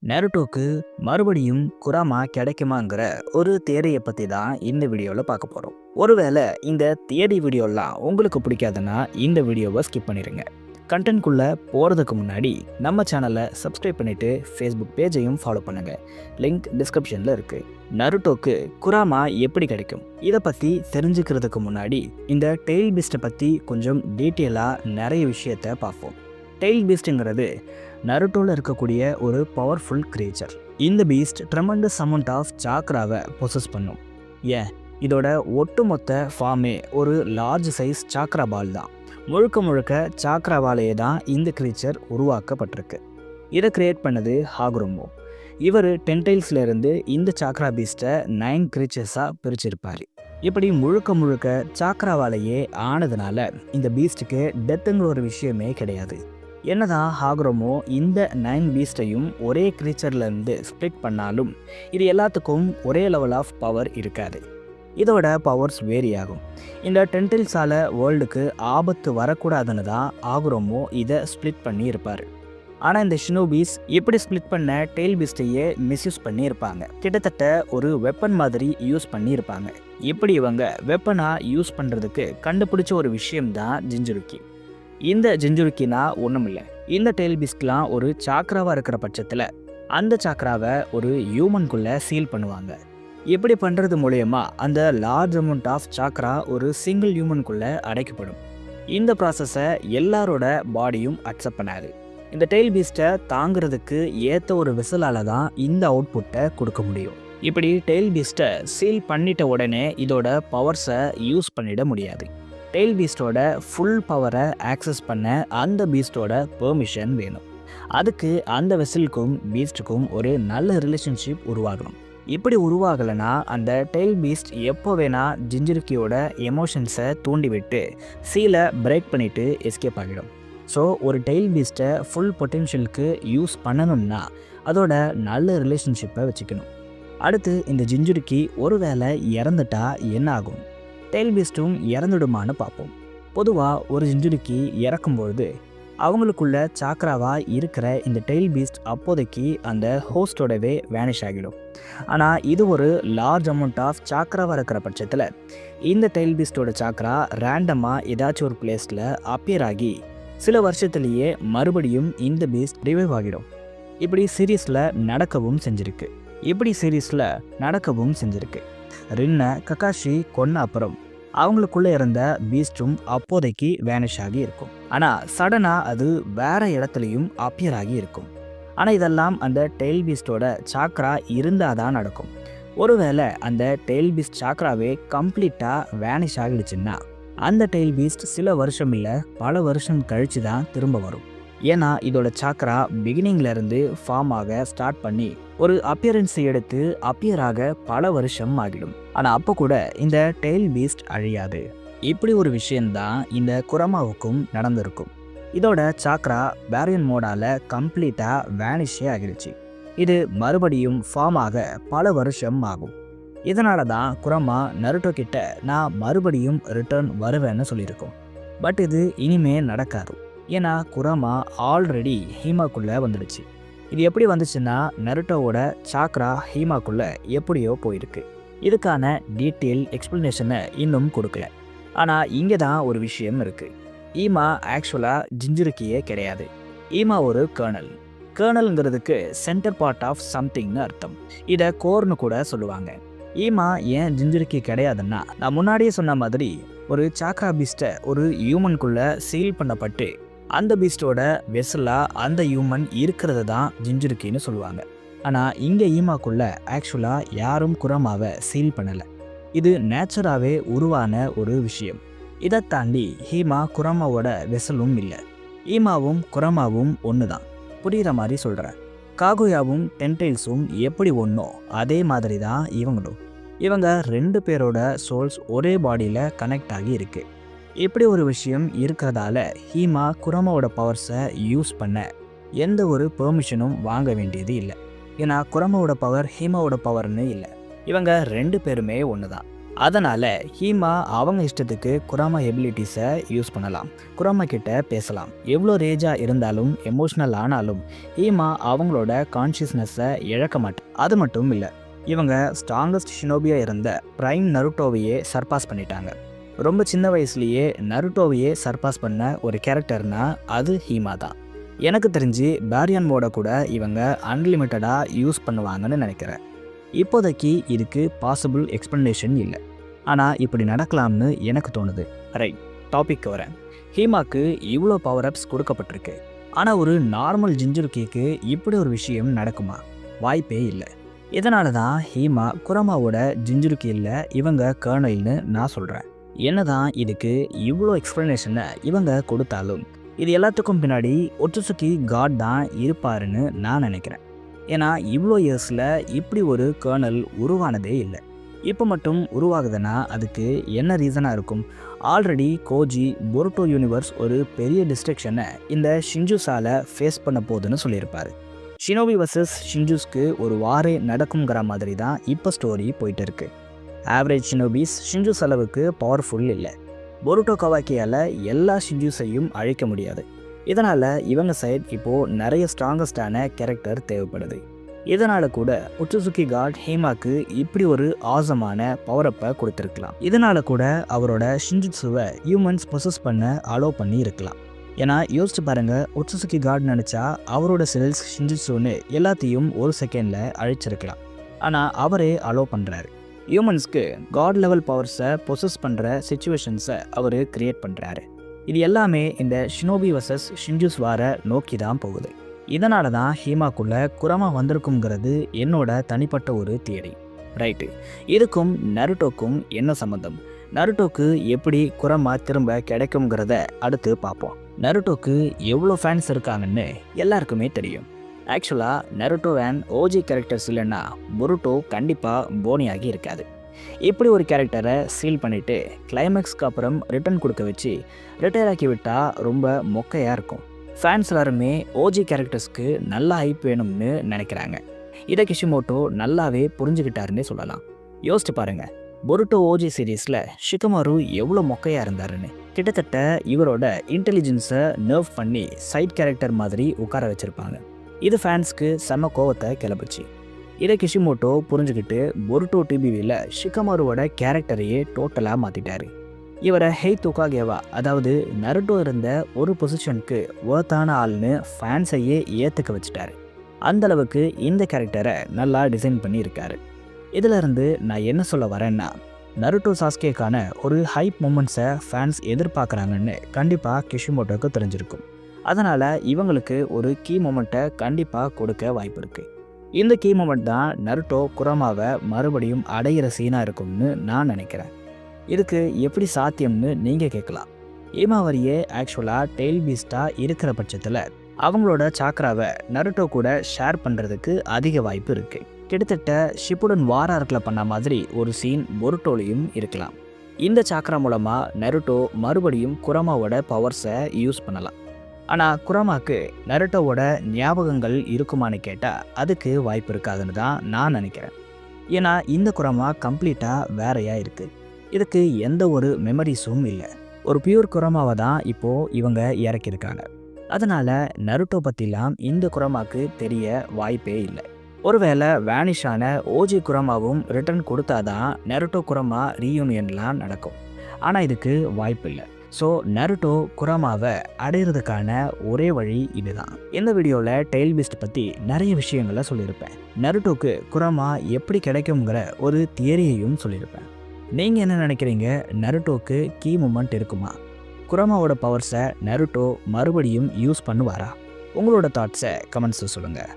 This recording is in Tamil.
நருட்டோக்கு மறுபடியும் குராமா கிடைக்குமாங்கிற ஒரு தியரியை பற்றி தான் இந்த வீடியோவில் பார்க்க போகிறோம். ஒருவேளை இந்த தியரி வீடியோலாம் உங்களுக்கு பிடிக்காதுன்னா இந்த வீடியோவை ஸ்கிப் பண்ணிடுங்க. கண்டென்ட்குள்ளே போகிறதுக்கு முன்னாடி நம்ம சேனலை சப்ஸ்கிரைப் பண்ணிவிட்டு ஃபேஸ்புக் பேஜையும் ஃபாலோ பண்ணுங்கள். லிங்க் டிஸ்கிரிப்ஷனில் இருக்குது. நருட்டோக்கு குராமா எப்படி கிடைக்கும் இதை பற்றி தெரிஞ்சுக்கிறதுக்கு முன்னாடி இந்த டெயில் பீஸ்ட்டை பற்றி கொஞ்சம் டீட்டெயிலாக நிறைய விஷயத்தை பார்ப்போம். டெயில் பீஸ்ட்டுங்கிறது நருட்டோவில் இருக்கக்கூடிய ஒரு பவர்ஃபுல் கிரியேச்சர். இந்த பீஸ்ட் ட்ரெமண்டஸ் அமௌண்ட் ஆஃப் சாக்ராவை பொசஸ் பண்ணும். ஏன் இதோட ஒட்டுமொத்த ஃபார்மே ஒரு லார்ஜ் சைஸ் சாக்ரா பால் தான். முழுக்க முழுக்க சாக்ராவாலேயே தான் இந்த கிரியேச்சர் உருவாக்கப்பட்டிருக்கு. இதை கிரியேட் பண்ணது ஹாகுரோமோ. இவர் டென்டைல்ஸ்லேருந்து இந்த சாக்ரா பீஸ்ட்டை 9 கிரியேச்சர்ஸாக பிரிச்சிருப்பார். இப்படி முழுக்க முழுக்க சாக்ராவாலேயே ஆனதுனால இந்த பீஸ்ட்டுக்கு டெத்துங்கிற ஒரு விஷயமே கிடையாது. என்னதான் ஹாகுரோமோ இந்த 9 பீஸ்ட்டையும் ஒரே கிரீச்சர்லேருந்து ஸ்ப்ளிட் பண்ணாலும் இது எல்லாத்துக்கும் ஒரே லெவல் ஆஃப் பவர் இருக்காது. இதோட பவர்ஸ் வேரி ஆகும். இந்த டென்டைல்ஸால் வேர்ல்டுக்கு ஆபத்து வரக்கூடாதுன்னு தான் ஹாகுரோமோ இதை ஸ்ப்ளிட் பண்ணி இருப்பார். ஆனால் இந்த ஷினோபீஸ் இப்படி ஸ்ப்ளிட் பண்ண டெயில் பீஸ்ட்டையே மிஸ்யூஸ் பண்ணியிருப்பாங்க. கிட்டத்தட்ட ஒரு வெப்பன் மாதிரி யூஸ் பண்ணியிருப்பாங்க. இப்படி இவங்க வெப்பனாக யூஸ் பண்ணுறதுக்கு கண்டுபிடிச்ச ஒரு விஷயம்தான் ஜிஞ்சுருக்கி. இந்த ஜிஞ்சுருக்கினா ஒன்றும் இல்லை. இந்த டெயில் பீஸ்ட்லாம் ஒரு சாக்ராவாக இருக்கிற பட்சத்தில் அந்த சாக்ராவை ஒரு ஹியூமனுக்குள்ளே சீல் பண்ணுவாங்க. இப்படி பண்ணுறது மூலயமா அந்த லார்ஜ் அமௌண்ட் ஆஃப் சாக்ரா ஒரு சிங்கிள் ஹியூமனுக்குள்ளே அடைக்கப்படும். இந்த ப்ராசஸை எல்லாரோட பாடியும் அக்செப்ட் பண்ணாது. இந்த டெயில் பீஸ்ட்டை தாங்கிறதுக்கு ஏற்ற ஒரு விசிலால் தான் இந்த அவுட்புட்டை கொடுக்க முடியும். இப்படி டெயில் பீஸ்ட்டை சீல் பண்ணிட்ட உடனே இதோட பவர்ஸை யூஸ் பண்ணிட முடியாது. டெயில் பீஸ்டோட ஃபுல் பவரை ஆக்சஸ் பண்ண அந்த பீஸ்டோட பெர்மிஷன் வேணும். அதுக்கு அந்த வெசலுக்கும் பீஸ்ட்டுக்கும் ஒரு நல்ல ரிலேஷன்ஷிப் உருவாகணும். இப்படி உருவாகலைன்னா அந்த டெயில் பீஸ்ட் எப்போ வேணால் ஜிஞ்சுருக்கியோட எமோஷன்ஸை தூண்டிவிட்டு சீலை பிரேக் பண்ணிவிட்டு எஸ்கேப் ஆகிடும். ஸோ ஒரு டெயில் பீஸ்ட்டை ஃபுல் பொட்டென்ஷியலுக்கு யூஸ் பண்ணணும்னா அதோட நல்ல ரிலேஷன்ஷிப்பை வச்சுக்கணும். அடுத்து இந்த ஜிஞ்சுருக்கி ஒரு வேளை இறந்துட்டா என்ன ஆகும்? டெயில் பீஸ்ட்டும் இறந்துடுமான்னு பார்ப்போம். பொதுவாக ஒரு ஜிஞ்சுருக்கி இறக்கும்பொழுது அவங்களுக்குள்ள சாக்ராவாக இருக்கிற இந்த டெயில் பீஸ்ட் அப்போதைக்கு அந்த ஹோஸ்டோடவே வேனிஷ் ஆகிடும். ஆனால் இது ஒரு லார்ஜ் அமௌண்ட் ஆஃப் சாக்ராவாக இருக்கிற பட்சத்தில் இந்த டெயில் பீஸ்டோட சாக்ரா ரேண்டமாக ஏதாச்சும் ஒரு பிளேஸில் அப்பியர் ஆகி சில வருஷத்துலேயே மறுபடியும் இந்த பீஸ்ட் ரிவைவ் ஆகிடும். இப்படி சீரீஸில் நடக்கவும் செஞ்சுருக்கு. ரின்னை ககாஷி கொன்ன அப்புறம் அவங்களுக்குள்ளே இருந்த பீஸ்ட்டும் அப்போதைக்கு வேனிஷ் ஆகி இருக்கும். ஆனால் சடனாக அது வேற இடத்துலையும் அப்பியர் ஆகி இருக்கும். ஆனால் இதெல்லாம் அந்த டெயில் பீஸ்டோட சாக்ரா இருந்தால் தான் நடக்கும். ஒருவேளை அந்த டெயில் பீஸ்ட் சாக்ராவே கம்ப்ளீட்டாக வேனிஷ் ஆகிடுச்சுன்னா அந்த டெயில் பீஸ்ட் சில வருஷம் இல்லை பல வருஷம் கழித்து தான் திரும்ப வரும். ஏன்னா இதோட சாக்ரா பிகினிங்லேருந்து ஃபார்ம் ஆக ஸ்டார்ட் பண்ணி ஒரு அப்பியரன்ஸை எடுத்து அப்பியராக பல வருஷம் ஆகிடும். ஆனால் அப்போ கூட இந்த டெயில் பீஸ்ட் அழியாது. இப்படி ஒரு விஷயந்தான் இந்த குரமாவுக்கும் நடந்திருக்கும். இதோட சாக்ரா பேரியன் மோடால் கம்ப்ளீட்டாக வேனிஷே ஆகிடுச்சு. இது மறுபடியும் ஃபார்ம் ஆக பல வருஷம் ஆகும். இதனால தான் குரமா நருட்டோ கிட்ட நான் மறுபடியும் ரிட்டர்ன் வருவேன்னு சொல்லியிருக்கோம். பட் இது இனிமே நடக்காது. ஏன்னா குரமா ஆல்ரெடி ஹீமாக்குள்ளே வந்துடுச்சு. இது எப்படி வந்துச்சுன்னா நருட்டோவோட சாக்ரா ஹீமாக்குள்ளே எப்படியோ போயிருக்கு. இதுக்கான டீட்டெயில் எக்ஸ்ப்ளனேஷனை இன்னும் கொடுக்கல. ஆனால் இங்கே தான் ஒரு விஷயம் இருக்குது. ஈமா ஆக்சுவலாக ஜிஞ்சுருக்கியே கிடையாது. ஈமா ஒரு கேர்னல்ங்கிறதுக்கு சென்டர் பார்ட் ஆஃப் சம்திங்னு அர்த்தம். இதை கோர்னு கூட சொல்லுவாங்க. ஈமா ஏன் ஜிஞ்சுருக்கி கிடையாதுன்னா நான் முன்னாடியே சொன்ன மாதிரி ஒரு சாக்ரா பீஸ்ட்டை ஒரு ஹியூமனுக்குள்ளே சீல் பண்ணப்பட்டு அந்த பீஸ்டோட வெசலாக அந்த ஹியூமன் இருக்கிறது தான் ஜிஞ்சுருக்கின்னு சொல்லுவாங்க. ஆனால் இங்கே ஈமாக்குள்ளே ஆக்சுவலாக யாரும் குரமாவை சீல் பண்ணலை. இது நேச்சராகவே உருவான ஒரு விஷயம். இதை தாண்டி ஹீமா குரமாவோட வெசலும் இல்லை. ஈமாவும் குரமாவும் ஒன்று தான். புரிகிற மாதிரி சொல்கிறேன். காகுயாவும் டென்டைல்ஸும் எப்படி ஒன்றோ அதே மாதிரி தான் இவங்களும். இவங்க 2 பேரோட சோல்ஸ் ஒரே பாடியில் கனெக்ட் ஆகி இருக்கு. இப்படி ஒரு விஷயம் இருக்கிறதால ஹீமா குரமாவோட பவர்ஸை யூஸ் பண்ண எந்த ஒரு பெர்மிஷனும் வாங்க வேண்டியது இல்லை. ஏன்னா குரமாவோட பவர் ஹீமாவோட பவர்னு இல்லை. இவங்க 2 பேருமே ஒன்று தான். அதனால் ஹீமா அவங்க இஷ்டத்துக்கு குராமா எபிலிட்டிஸை யூஸ் பண்ணலாம், குராமா கிட்ட பேசலாம். எவ்வளோ ரேஜாக இருந்தாலும் எமோஷ்னல் ஆனாலும் ஹீமா அவங்களோட கான்ஷியஸ்னஸை இழக்க மாட்டாங்க. அது மட்டும் இல்லை, இவங்க ஸ்ட்ராங்கஸ்ட் ஷினோபியாக இருந்த பிரைம் நருட்டோவையே சர்பாஸ் பண்ணிட்டாங்க. ரொம்ப சின்ன வயசுலேயே நருட்டோவையே சர்பாஸ் பண்ண ஒரு கேரக்டர்னா அது ஹீமா தான். எனக்கு தெரிஞ்சு பேரியன் மோட கூட இவங்க அன்லிமிட்டடாக யூஸ் பண்ணுவாங்கன்னு நினைக்கிறேன். இப்போதைக்கு இதுக்கு பாசிபிள் எக்ஸ்ப்ளனேஷன் இல்லை, ஆனால் இப்படி நடக்கலாம்னு எனக்கு தோணுது. ரைட், டாபிக் வரேன். ஹீமாக்கு இவ்வளோ பவர் அப்ஸ் கொடுக்கப்பட்டிருக்கு, ஆனால் ஒரு நார்மல் ஜிஞ்சுருக்கிக்கு இப்படி ஒரு விஷயம் நடக்குமா? வாய்ப்பே இல்லை. இதனால தான் ஹீமா குராமாவோட ஜிஞ்சுருக்கி இல்லை, இவங்க கர்னல்னு நான் சொல்கிறேன். என்னதான் இதுக்கு இவ்வளோ எக்ஸ்ப்ளனேஷனை இவங்க கொடுத்தாலும் இது எல்லாத்துக்கும் பின்னாடி ஒட்சுசுகி காட் தான் இருப்பாருன்னு நான் நினைக்கிறேன். ஏன்னா இவ்வளோ இயர்ஸில் இப்படி ஒரு கர்னல் உருவானதே இல்லை. இப்போ மட்டும் உருவாகுதுன்னா அதுக்கு என்ன ரீசனாக இருக்கும்? ஆல்ரெடி கோஜி பொருட்டோ யூனிவர்ஸ் ஒரு பெரிய டிஸ்ட்ரக்ஷனை இந்த ஷின்ஜுஸால் ஃபேஸ் பண்ண போகுதுன்னு சொல்லியிருப்பார். ஷினோபி வர்சஸ் ஷின்ஜுஸ்க்கு ஒரு வாரே நடக்குங்கிற மாதிரி தான் இப்போ ஸ்டோரி போயிட்டு இருக்கு. ஆவரேஜ் ஷினோபிஸ் ஷின்ஜுஸ் அளவுக்கு பவர்ஃபுல் இல்லை. பொருட்டோ கவாக்கியால் எல்லா ஷின்ஜுஸையும் அழிக்க முடியாது. இதனால் இவங்க சைட் இப்போது நிறைய ஸ்ட்ராங்கஸ்டான கேரக்டர் தேவைப்படுது. இதனால் கூட ஒட்சுசுகி காட் ஹீமாக்கு இப்படி ஒரு ஆசமான பவரப்பை கொடுத்துருக்கலாம். இதனால் கூட அவரோட ஷின்ஜுட்சுவை ஹியூமன்ஸ் பொசஸ் பண்ண அலோவ் பண்ணி இருக்கலாம். ஏன்னா யோசிச்சு பாருங்கள், ஒட்சுசுகி காட் நினச்சா அவரோட செல்ஸ் ஷின்ஜுட்சுன்னு எல்லாத்தையும் ஒரு செகண்டில் அழிச்சிருக்கலாம். ஆனால் அவரே அலோவ் பண்ணுறாரு. ஹியூமன்ஸ்க்கு காட் லெவல் பவர்ஸை பொசஸ் பண்ணுற சிச்சுவேஷன்ஸை அவர் க்ரியேட் பண்ணுறாரு. இது எல்லாமே இந்த ஷினோபி வர்சஸ் ஷின்ஜுஸ் வார நோக்கி தான் போகுது. இதனால தான் ஹீமாக்குள்ளே குராமா வந்திருக்குங்கிறது என்னோட தனிப்பட்ட ஒரு தியரி. ரைட்டு, இதுக்கும் நருட்டோக்கும் என்ன சம்மந்தம்? நருட்டோக்கு எப்படி குராமா திரும்ப கிடைக்குங்கிறத அடுத்து பார்ப்போம். நருட்டோக்கு எவ்வளோ ஃபேன்ஸ் இருக்காங்கன்னு எல்லாருக்குமே தெரியும். ஆக்சுவலாக நருட்டோ அண்ட் ஓஜி கேரக்டர்ஸ் இல்லைன்னா பொருட்டோ கண்டிப்பாக போனியாகி இருக்காது. இப்படி ஒரு கேரக்டரை சீல் பண்ணிவிட்டு கிளைமேக்ஸ்க்கு அப்புறம் ரிட்டர்ன் கொடுக்க வச்சு ரிட்டையர் ஆக்கி விட்டால் ரொம்ப மொக்கையாக இருக்கும். ஃபேன்ஸ் எல்லாருமே ஓஜி கேரக்டர்ஸ்க்கு நல்ல ஹைப் வேணும்னு நினைக்கிறாங்க. இதை கிஷிமோட்டோ நல்லாவே புரிஞ்சுக்கிட்டாருன்னே சொல்லலாம். யோசிச்சு பாருங்கள், பொருட்டோ ஓஜி சீரீஸில் ஷிகமாரு எவ்வளோ மொக்கையாக இருந்தாருன்னு. கிட்டத்தட்ட இவரோட இன்டெலிஜென்ஸை நர்வ் பண்ணி சைட் கேரக்டர் மாதிரி உட்கார வச்சுருப்பாங்க. இது ஃபேன்ஸ்க்கு செம கோவத்தை கிளப்புச்சு. இதை கிஷிமோட்டோ புரிஞ்சுக்கிட்டு பொருட்டோ டிபிவியில் ஷிகமாருவோட கேரக்டரையே டோட்டலாக மாற்றிட்டாரு. இவரை ஹெய் துகாகேவா, அதாவது நருட்டோ இருந்த ஒரு பொசிஷனுக்கு ஒர்த்தான ஆள்னு ஃபேன்ஸையே ஏற்றுக்க வச்சுட்டாரு. அந்தளவுக்கு இந்த கேரக்டரை நல்லா டிசைன் பண்ணியிருக்காரு. இதிலிருந்து நான் என்ன சொல்ல வரேன்னா, நருட்டோ சாஸ்கேக்கான ஒரு ஹைப் மூமெண்ட்ஸை ஃபேன்ஸ் எதிர்பார்க்குறாங்கன்னு கண்டிப்பாக கிஷிமோட்டோக்கு தெரிஞ்சிருக்கும். அதனால் இவங்களுக்கு ஒரு கீ மூமெண்ட்டை கண்டிப்பாக கொடுக்க வாய்ப்பு இருக்குது. இந்த கீ மூமெண்ட் தான் நருட்டோ குராமாவை மறுபடியும் அடையிற சீனாக இருக்கும்னு நான் நினைக்கிறேன். இதுக்கு எப்படி சாத்தியம்னு நீங்கள் கேட்கலாம். ஹீமாவரியே ஆக்சுவலாக டெய்ல் பீஸ்டாக இருக்கிற பட்சத்தில் அவங்களோட சாக்ராவை நருட்டோ கூட ஷேர் பண்ணுறதுக்கு அதிக வாய்ப்பு இருக்குது. கிட்டத்தட்ட ஷிப்புடன் வாரார்க்கில் பண்ண மாதிரி ஒரு சீன் பொருட்டோலையும் இருக்கலாம். இந்த சாக்ரா மூலமாக நருட்டோ மறுபடியும் குராமாவோட பவர்ஸை யூஸ் பண்ணலாம். ஆனால் குராமாக்கு நருட்டோவோட ஞாபகங்கள் இருக்குமான்னு கேட்டால் அதுக்கு வாய்ப்பு இருக்காதுன்னு தான் நான் நினைக்கிறேன். ஏன்னா இந்த குராமா கம்ப்ளீட்டாக வேறையாக இருக்குது. இதுக்கு எந்த ஒரு மெமரிஸும் இல்லை. ஒரு பியூர் குராமாவை தான் இப்போது இவங்க இறக்கியிருக்காங்க. அதனால் நருட்டோ பற்றிலாம் இந்த குராமாக்கு தெரிய வாய்ப்பே இல்லை. ஒருவேளை வேனிஷான ஓஜி குராமாவும் ரிட்டர்ன் கொடுத்தாதான் நருட்டோ குராமா ரீயூனியன்லாம் நடக்கும். ஆனால் இதுக்கு வாய்ப்பு இல்லை. ஸோ நருட்டோ குராமாவை அடையிறதுக்கான ஒரே வழி இதுதான். இந்த வீடியோவில் டெய்ல் பீஸ்ட் பற்றி நிறைய விஷயங்களை சொல்லியிருப்பேன். நருட்டோக்கு குராமா எப்படி கிடைக்குங்கிற ஒரு தியரியையும் சொல்லியிருப்பேன். நீங்கள் என்ன நினைக்கிறீங்க? நருட்டோக்கு கீ மூமெண்ட் இருக்குமா? குராமாவோட பவர்ஸை நருட்டோ மறுபடியும் யூஸ் பண்ணுவாரா? உங்களோட தாட்ஸை கமெண்ட்ஸில் சொல்லுங்கள்.